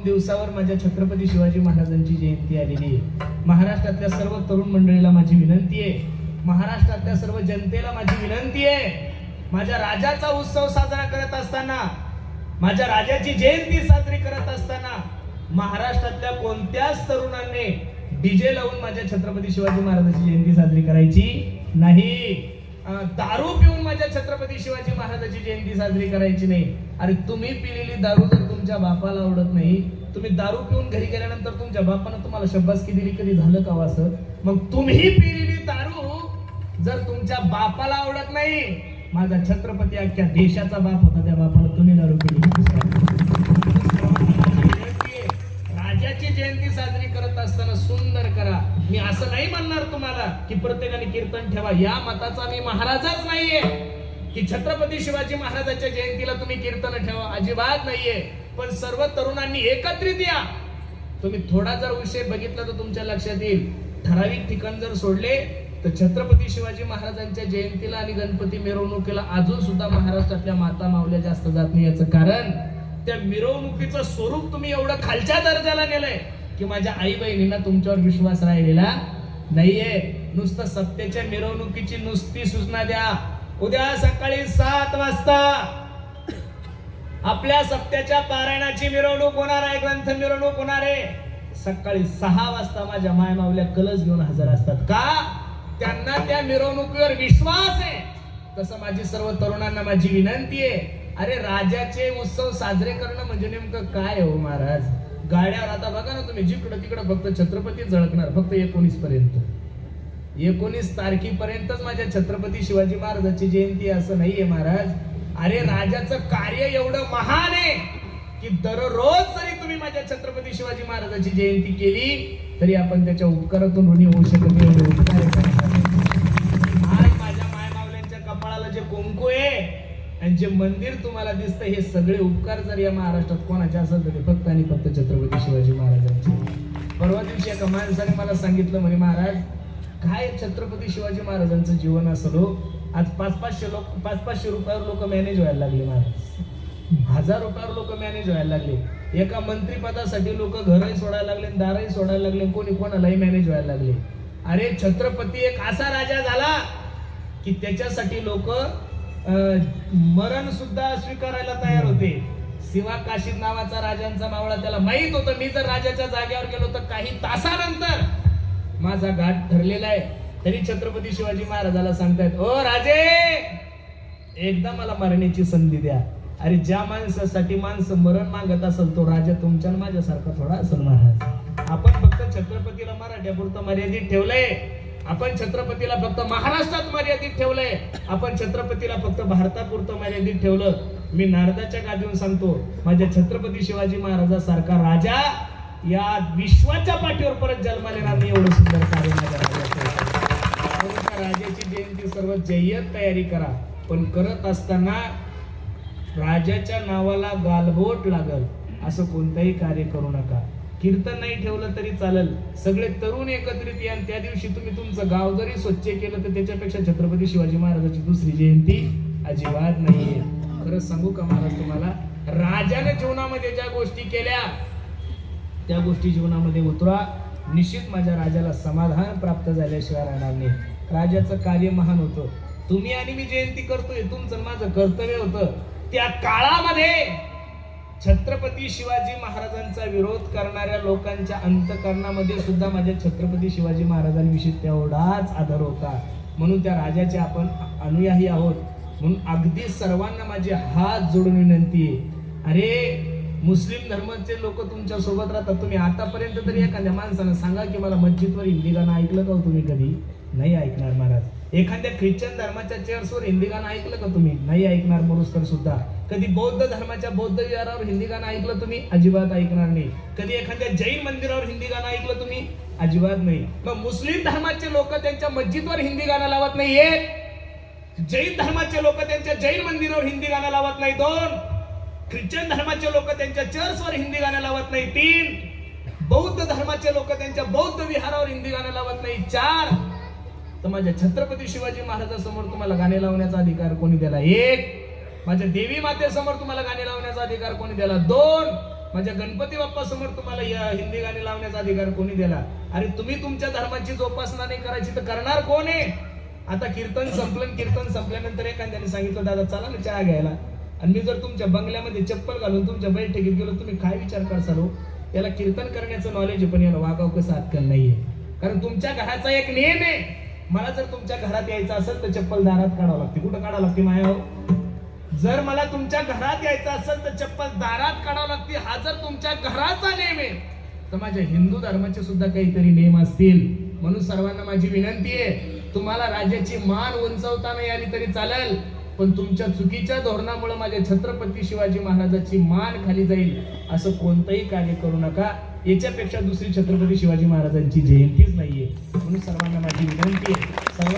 दिवसावर माझ्या छत्रपती शिवाजी महाराजांची जयंती आलेली आहे. महाराष्ट्रातल्या सर्व तरुण मंडळीला माझी विनंती आहे, महाराष्ट्रातल्या सर्व जनतेला माझी विनंती आहे, माझ्या राजाचा उत्सव साजरा करत असताना, माझ्या राजाची जयंती साजरी करत असताना महाराष्ट्रातल्या कोणत्याच तरुणांनी डीजे लावून माझ्या छत्रपती शिवाजी महाराजांची जयंती साजरी करायची नाही. दारू पिऊन माझ्या छत्रपती शिवाजी महाराजांची जयंती साजरी करायची नाही. अरे तुम्ही पिलेली दारू जर तुमच्या बापाला आवडत नाही, तुम्ही दारू पिऊन घरी गेल्यानंतर तुमच्या बापानं तुम्हाला शब्बासकी दिली, कधी झालं का असं? मग तुम्ही पिलेली दारू जर तुमच्या बापाला आवडत नाही, माझा छत्रपती अख्ख्या देशाचा बाप होता, त्या बापाला तुम्ही दारू पिली. राजाची जयंती साजरी करत असताना सुंदर करा. मी असं नाही म्हणणार तुम्हाला की प्रत्येकाने कीर्तन ठेवा, या मताचा मी महाराजच नाहीये की छत्रपती शिवाजी महाराजांच्या जयंतीला तुम्ही कीर्तन ठेवा, अजिबात नाहीये. पण सर्व तरुणांनी एकत्रित या. तुम्ही थोडा जर विषय बघितला तर तुमच्या लक्षात येईल, ठराविक ठिकाण जर सोडले तर छत्रपती शिवाजी महाराजांच्या जयंतीला आणि गणपती मिरवणुकीला अजून सुद्धा महाराष्ट्रातल्या माता मावल्या जास्त जात नाही. याचं कारण त्या मिरवणुकीचं स्वरूप तुम्ही एवढं खालच्या दर्जाला नेलंय की माझ्या आई बहिणींना तुमच्यावर विश्वास राहिलेला नाहीये. नुसतं सप्त्याच्या मिरवणुकीची नुसती सूचना द्या. उद्या सकाळी 7 वाजता आपल्या सप्त्याच्या पारायणाची मिरवणूक होणार आहे, ग्रंथ मिरवणूक होणार आहे. सकाळी 6 वाजता माझ्या माय मावल्या कलश घेऊन हजर असतात. का? त्यांना त्या मिरवणुकीवर विश्वास आहे. तसं माझी सर्व तरुणांना माझी विनंती आहे, अरे राजाचे उत्सव साजरे करणं म्हणजे नेमकं काय हो महाराज? गाड्यावर आता बघा ना तुम्ही, जिकडं तिकडं फक्त छत्रपती झळकणार, फक्त 19 पर्यंत, 19 तारखेपर्यंतच माझ्या छत्रपती शिवाजी महाराजांची जयंती असं नाहीये महाराज. अरे राजाचं कार्य एवढं महान आहे की दररोज जरी तुम्ही माझ्या छत्रपती शिवाजी महाराजांची जयंती केली तरी आपण त्याच्या उपकारातून ऋणी होऊ शकत नाही. आज माझ्या माय मावल्यांच्या कपाळाला जे कुंकू आहे आणि जे मंदिर तुम्हाला दिसतं, हे सगळे उपकार जर या महाराष्ट्रात कोणाचे असेल तर ते फक्त आणि फक्त छत्रपती शिवाजी महाराजांचे. परवा दिवशी एका माणसाने मला सांगितलं, म्हणे महाराज काय छत्रपती शिवाजी महाराजांचं जीवन असलो, आज 500-500 रुपयावर लोक मॅनेज व्हायला लागले महाराज, 1000 रुपयावर लोक मॅनेज व्हायला लागले. एका मंत्रिपदासाठी लोक घरही सोडायला लागले, दारही सोडायला लागले, कोणी कोणालाही मॅनेज व्हायला लागले. अरे छत्रपती एक असा राजा झाला की त्याच्यासाठी लोक मरण सुद्धा स्वीकारायला तयार होते. शिवा काशीद नावाचा राजांचा मावळा, त्याला माहित होतं मी जर राजाच्या जागेवर गेलो तर काही तासानंतर माझा घाट ठरलेला आहे. तरी छत्रपती शिवाजी महाराजाला सांगतायत, ओ राजे एकदा मला मरण्याची संधी द्या. अरे ज्या माणसासाठी माणसं मरण मागत असेल तो राजा तुमच्या माझ्यासारखा थोडा असेल महाराज. आपण फक्त छत्रपतीला मराठ्यापुरतं मर्यादित ठेवलंय, आपण छत्रपतीला फक्त महाराष्ट्रात मर्यादित ठेवलंय, आपण छत्रपतीला फक्त भारतापुरतं मर्यादित ठेवलं. मी नारदाच्या गादीवरून सांगतो, माझ्या छत्रपती शिवाजी महाराजासारखा राजा या विश्वाच्या पाठीवर परत जन्माला येणार नाही. एवढं सुंदर कार्य माझ्या राजाचं. राजाची जयंती सर्व जय्यत तयारी करा, पण करत असताना राजाच्या नावाला गालबोट लागल असं कोणतंही कार्य करू नका. कीर्तन नाही ठेवलं तरी चालेल, सगळे तरुण एकत्रित या. त्या दिवशी तुम्ही तुमचं गाव जरी स्वच्छ केलं तर त्याच्यापेक्षा छत्रपती शिवाजी महाराजांची दुसरी जयंती अजिबात नाहीये. खरंच सांगू का महाराज तुम्हाला, राजाने जीवनामध्ये ज्या गोष्टी केल्या त्या गोष्टी जीवनामध्ये उतरा. निश्चित माझ्या राजाला समाधान प्राप्त झाल्याशिवाय राहणार नाही. राजाचं कार्य महान होतं. तुम्ही आणि मी जयंती करतोय, तुमचं माझं कर्तव्य होतं. त्या काळामध्ये छत्रपती शिवाजी महाराजांचा विरोध करणाऱ्या लोकांच्या अंतःकरणामध्ये सुद्धा माझ्या छत्रपती शिवाजी महाराजांविषयी तेवढाच आदर होता. म्हणून त्या राजाचे आपण अनुयायी आहोत. म्हणून अगदी सर्वांना माझी हात जोडून विनंती आहे, अरे मुस्लिम धर्माचे लोक तुमच्या सोबत राहतात. तुम्ही आतापर्यंत तरी एखाद्या माणसानं सांगा की मला मस्जिदवर हिंदी गाणं ऐकलं का तुम्ही? कधी नाही ऐकणार महाराज. एखाद्या ख्रिश्चन धर्माच्या चर्चवर हिंदी गाणं ऐकलं का तुम्ही? नाही ऐकणार मरुस्तर सुद्धा. कधी बौद्ध धर्माच्या बौद्ध विहारावर हिंदी गाणं ऐकलं तुम्ही? अजिबात ऐकणार नाही. कधी एखाद्या जैन मंदिरावर हिंदी गाणं ऐकलं तुम्ही? अजिबात नाही. मग मुस्लिम धर्माचे लोक त्यांच्या मस्जिदवर हिंदी गाणं लावत नाही, एक. जैन धर्माचे लोक त्यांच्या जैन मंदिरावर हिंदी गाणं लावत नाही, 2. ख्रिश्चन धर्माचे लोक त्यांच्या चर्चवर हिंदी गाणं लावत नाही, 3. बौद्ध धर्माचे लोक त्यांच्या बौद्ध विहारावर हिंदी गाणं लावत नाही, 4. तर माझ्या छत्रपती शिवाजी महाराजांसमोर तुम्हाला गाणे लावण्याचा अधिकार कोणी दिला? 1. माझ्या देवी मातेसमोर तुम्हाला गाणे लावण्याचा अधिकार कोणी दिला? 2. माझ्या गणपती बाप्पा समोर तुम्हाला या हिंदी गाणी लावण्याचा अधिकार कोणी दिला? अरे तुम्ही तुमच्या धर्माची जोपासना नाही करायची तर करणार कोण आहे? आता कीर्तन संपलं, कीर्तन संपल्यानंतर एखाद्याने सांगितलं दादा चला ना चहा घ्यायला, आणि मी जर तुमच्या बंगल्यामध्ये चप्पल घालून तुमच्या बैठकीत गेलो, तुम्ही काय विचार करसाल हो? याला कीर्तन करण्याचं नॉलेज आहे पण याला वागाव कसं अक्कल नाहीये. कारण तुमच्या घराचा एक नियम आहे, मला जर तुमच्या घरात यायचं असेल तर चप्पल दारात काढावं लागते. कुठं काढावं लागते माया हो? जर मला तुमच्या घरात यायचं असेल तर चप्पल दारात काढावं लागते. हा जर तुमच्या घराचा नियम आहे तर माझ्या हिंदू धर्माचे सुद्धा काहीतरी नियम असतील. म्हणून सर्वांना माझी विनंती आहे, तुम्हाला राज्याची मान उंचावता नाही आली तरी चालेल, पण तुमच्या चुकीच्या धोरणामुळे माझ्या छत्रपती शिवाजी महाराजाची मान खाली जाईल असं कोणतंही कार्य करू नका. याच्यापेक्षा दुसरी छत्रपती शिवाजी महाराजांची जयंतीच नाहीये. म्हणून सर्वांना माझी विनंती आहे, सर्व